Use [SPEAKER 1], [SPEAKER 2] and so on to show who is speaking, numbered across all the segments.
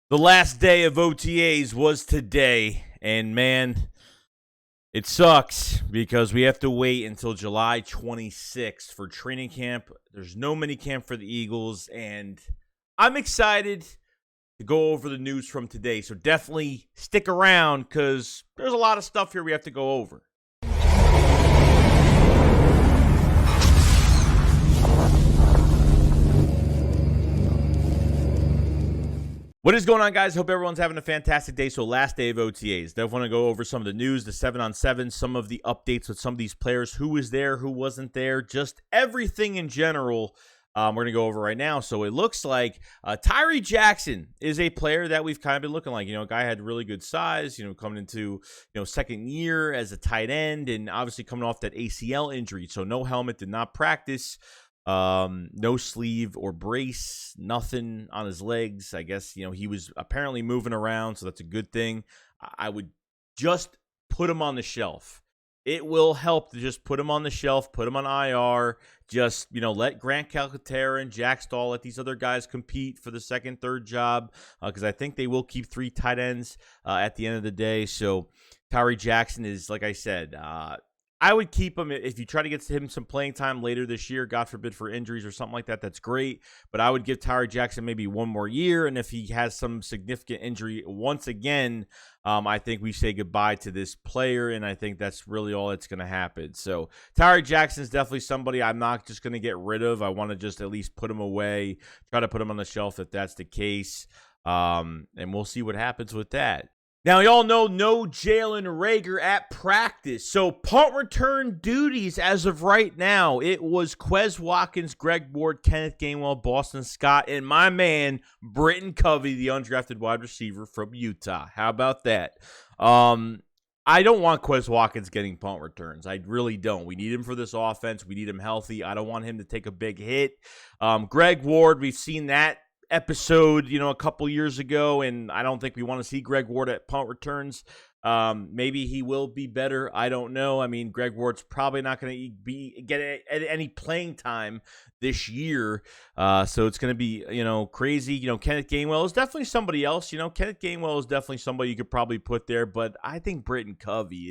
[SPEAKER 1] The last day of OTAs was today, and man, it sucks because we have to wait until July 26th for training camp. There's no mini camp for the Eagles, and I'm excited to go over the news from today. So definitely stick around because there's a lot of stuff here we have to go over. What is going on, guys? Hope everyone's having a fantastic day. So last day of OTAs. Definitely want to go over some of the news, the 7-on-7, some of the updates with some of these players, who was there, who wasn't there, just everything in general. We're going to go over right now. So it looks like Tyree Jackson is a player that we've kind of been looking like. A guy had really good size, coming into, second year as a tight end and obviously coming off that ACL injury. So no helmet, did not practice. No sleeve or brace, nothing on his legs. I guess, he was apparently moving around, so that's a good thing. I would just put him on the shelf. It will help to just put him on the shelf, put him on IR, just, let Grant Calcaterra and Jack Stahl, let these other guys compete for the second, third job, because I think they will keep three tight ends at the end of the day. So Tyree Jackson is, like I said, I would keep him if you try to get him some playing time later this year, God forbid for injuries or something like that. That's great. But I would give Tyree Jackson maybe one more year. And if he has some significant injury once again, I think we say goodbye to this player. And I think that's really all that's going to happen. So Tyree Jackson is definitely somebody I'm not just going to get rid of. I want to just at least put him away, try to put him on the shelf if that's the case. And we'll see what happens with that. Now, y'all know no Jalen Reagor at practice. So, punt return duties as of right now, it was Quez Watkins, Greg Ward, Kenneth Gainwell, Boston Scott, and my man, Britton Covey, the undrafted wide receiver from Utah. How about that? I don't want Quez Watkins getting punt returns. I really don't. We need him for this offense. We need him healthy. I don't want him to take a big hit. Greg Ward, we've seen that episode, a couple years ago, and I don't think we want to see Greg Ward at punt returns. Maybe he will be better. I don't know. I mean, Greg Ward's probably not going to get any playing time this year, so it's going to be crazy. Kenneth Gainwell is definitely somebody else. Kenneth Gainwell is definitely somebody you could probably put there, but I think Britton Covey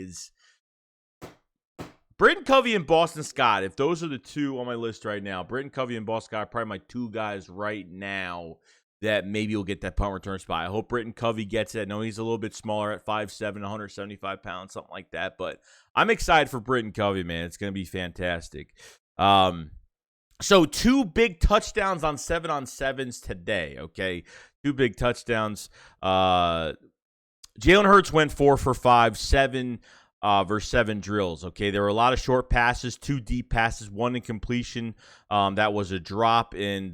[SPEAKER 1] and Boston Scott, if those are the two on my list right now, Britton Covey and Boston Scott are probably my two guys right now that maybe will get that punt return spot. I hope Britton Covey gets it. I know he's a little bit smaller at 5'7", 175 pounds, something like that. But I'm excited for Britton Covey, man. It's going to be fantastic. So 2 big touchdowns on 7-on-7s today, okay? 2 big touchdowns. Jalen Hurts went 4 for 5, 7 versus 7 drills. Okay, there were a lot of short passes, 2 deep passes, 1 incompletion. That was a drop, and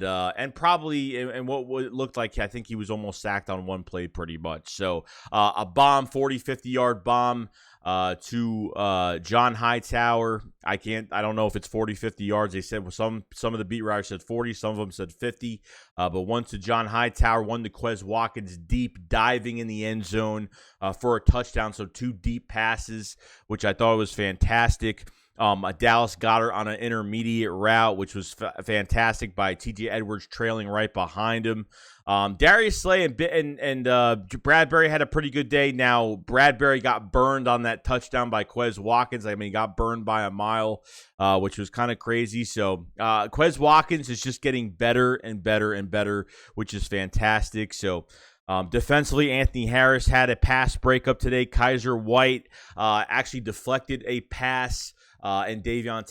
[SPEAKER 1] probably and what looked like I think he was almost sacked on 1 play pretty much. So a bomb, 40-50-yard bomb to John Hightower. I don't know if it's 40-50 yards. They said some of the beat writers said 40, some of them said 50. But one to John Hightower, one to Quez Watkins, deep diving in the end zone for a touchdown. So 2 deep passes, which I thought was fantastic. A Dallas Goedert on an intermediate route, which was fantastic by T.J. Edwards trailing right behind him. Darius Slay and Bradbury had a pretty good day. Now, Bradbury got burned on that touchdown by Quez Watkins. I mean, he got burned by a mile, which was kind of crazy. So, Quez Watkins is just getting better and better and better, which is fantastic. So, defensively, Anthony Harris had a pass breakup today. Kaiser White actually deflected a pass. And Davion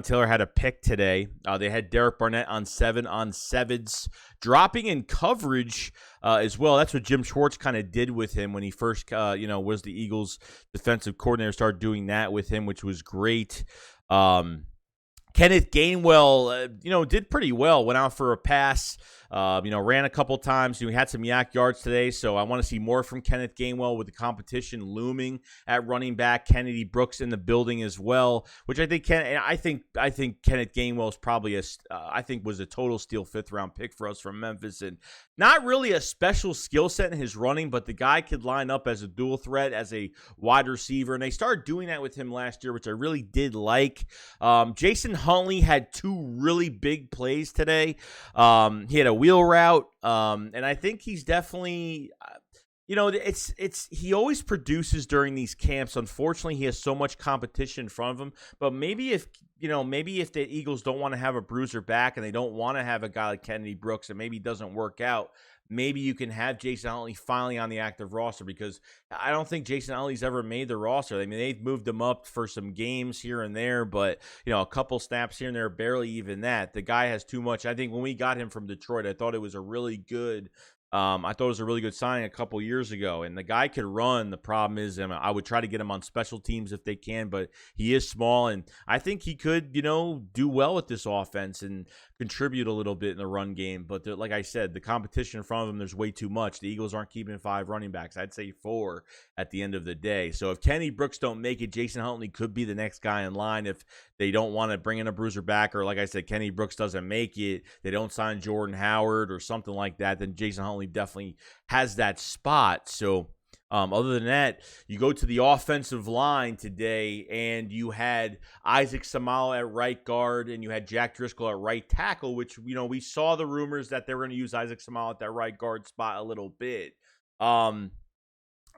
[SPEAKER 1] Taylor had a pick today. They had Derek Barnett on 7-on-7s, dropping in coverage as well. That's what Jim Schwartz kind of did with him when he first, was the Eagles defensive coordinator. Started doing that with him, which was great. Kenneth Gainwell, did pretty well. Went out for a pass. Ran a couple times. He had some yak yards today, so I want to see more from Kenneth Gainwell with the competition looming at running back. Kennedy Brooks in the building as well, which I think Kenneth Gainwell is probably was a total steal 5th round pick for us from Memphis, and not really a special skill set in his running, but the guy could line up as a dual threat as a wide receiver, and they started doing that with him last year, which I really did like. Jason Huntley had 2 really big plays today. He had a wheel route. And I think he's definitely, he always produces during these camps. Unfortunately, he has so much competition in front of him. But maybe if the Eagles don't want to have a bruiser back and they don't want to have a guy like Kennedy Brooks and maybe it doesn't work out, maybe you can have Jason Huntley finally on the active roster, because I don't think Jason Huntley's ever made the roster. I mean, they've moved him up for some games here and there, but, a couple snaps here and there, barely even that. The guy has too much. I think when we got him from Detroit, I thought it was a really good signing a couple years ago, and the guy could run. The problem is, I would try to get him on special teams if they can, but he is small, and I think he could, do well with this offense and contribute a little bit in the run game. But like I said, the competition in front of them, there's way too much. The Eagles aren't keeping 5 running backs. I'd say 4 at the end of the day. So if Kenny Brooks don't make it, Jason Huntley could be the next guy in line. If they don't want to bring in a bruiser back, or like I said, Kenny Brooks doesn't make it, they don't sign Jordan Howard or something like that, then Jason Huntley definitely has that spot. So other than that, you go to the offensive line today, and you had Isaac Seumalo at right guard, and you had Jack Driscoll at right tackle, which, we saw the rumors that they were going to use Isaac Seumalo at that right guard spot a little bit.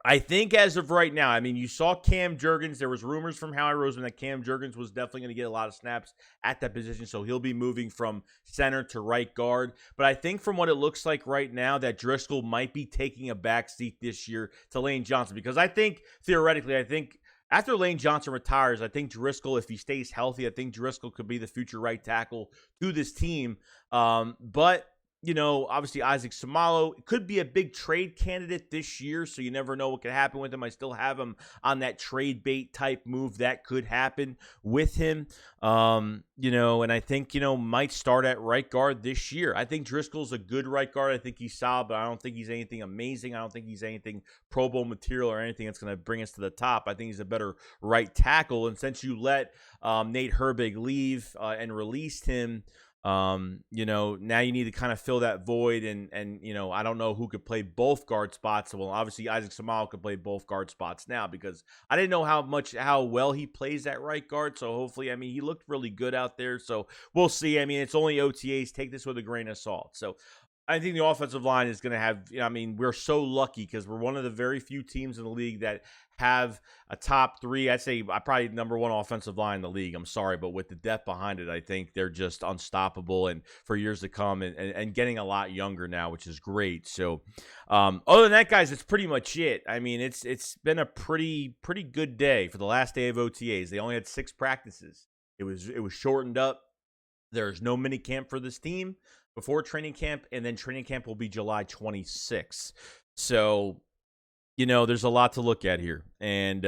[SPEAKER 1] I think as of right now, you saw Cam Jurgens. There was rumors from Howie Roseman that Cam Jurgens was definitely going to get a lot of snaps at that position, so he'll be moving from center to right guard. But I think from what it looks like right now, that Driscoll might be taking a back seat this year to Lane Johnson, because I think, theoretically, after Lane Johnson retires, I think Driscoll, if he stays healthy, I think Driscoll could be the future right tackle to this team. But obviously Isaac Seumalo could be a big trade candidate this year, so you never know what could happen with him. I still have him on that trade bait type move that could happen with him. And I think, might start at right guard this year. I think Driscoll's a good right guard. I think he's solid, but I don't think he's anything amazing. I don't think he's anything Pro Bowl material or anything that's going to bring us to the top. I think he's a better right tackle. And since you let Nate Herbig leave and released him, now you need to kind of fill that void, and I don't know who could play both guard spots. Well, obviously Isaac Seumalo could play both guard spots now, because I didn't know how well he plays at right guard. So hopefully, he looked really good out there. So we'll see. It's only OTAs. Take this with a grain of salt. So I think the offensive line is going to have, we're so lucky because we're one of the very few teams in the league that have a top 3. I'd say probably number 1 offensive line in the league. I'm sorry, but with the depth behind it, I think they're just unstoppable and for years to come, and getting a lot younger now, which is great. So other than that, guys, it's pretty much it. It's been a pretty good day for the last day of OTAs. They only had 6 practices. It was shortened up. There's no mini camp for this team before training camp, and then training camp will be July 26th. So, there's a lot to look at here. And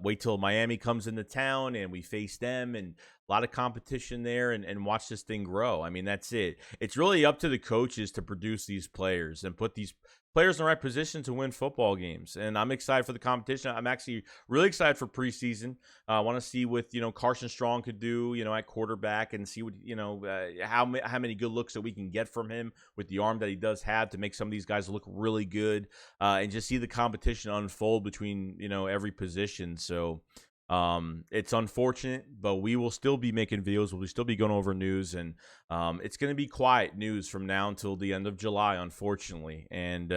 [SPEAKER 1] wait till Miami comes into town and we face them, and a lot of competition there, and watch this thing grow. That's it. It's really up to the coaches to produce these players and put these players in the right position to win football games. And I'm excited for the competition. I'm actually really excited for preseason. I want to see what, Carson Strong could do, at quarterback, and see what, how many good looks that we can get from him with the arm that he does have to make some of these guys look really good, and just see the competition unfold between, every position. So it's unfortunate, but we will still be making videos. We'll still be going over news, and it's going to be quiet news from now until the end of July, unfortunately. And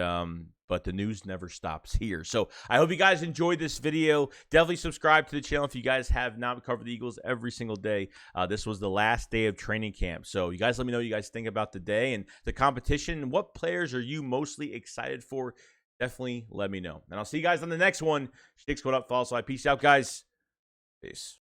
[SPEAKER 1] but the news never stops here. So I hope you guys enjoyed this video. Definitely subscribe to the channel if you guys have not. We cover the Eagles every single day. This was the last day of training camp. So you guys let me know what you guys think about the day and the competition. What players are you mostly excited for? Definitely let me know. And I'll see you guys on the next one. SHAKESQUAD up, follow. So peace out, guys. Peace.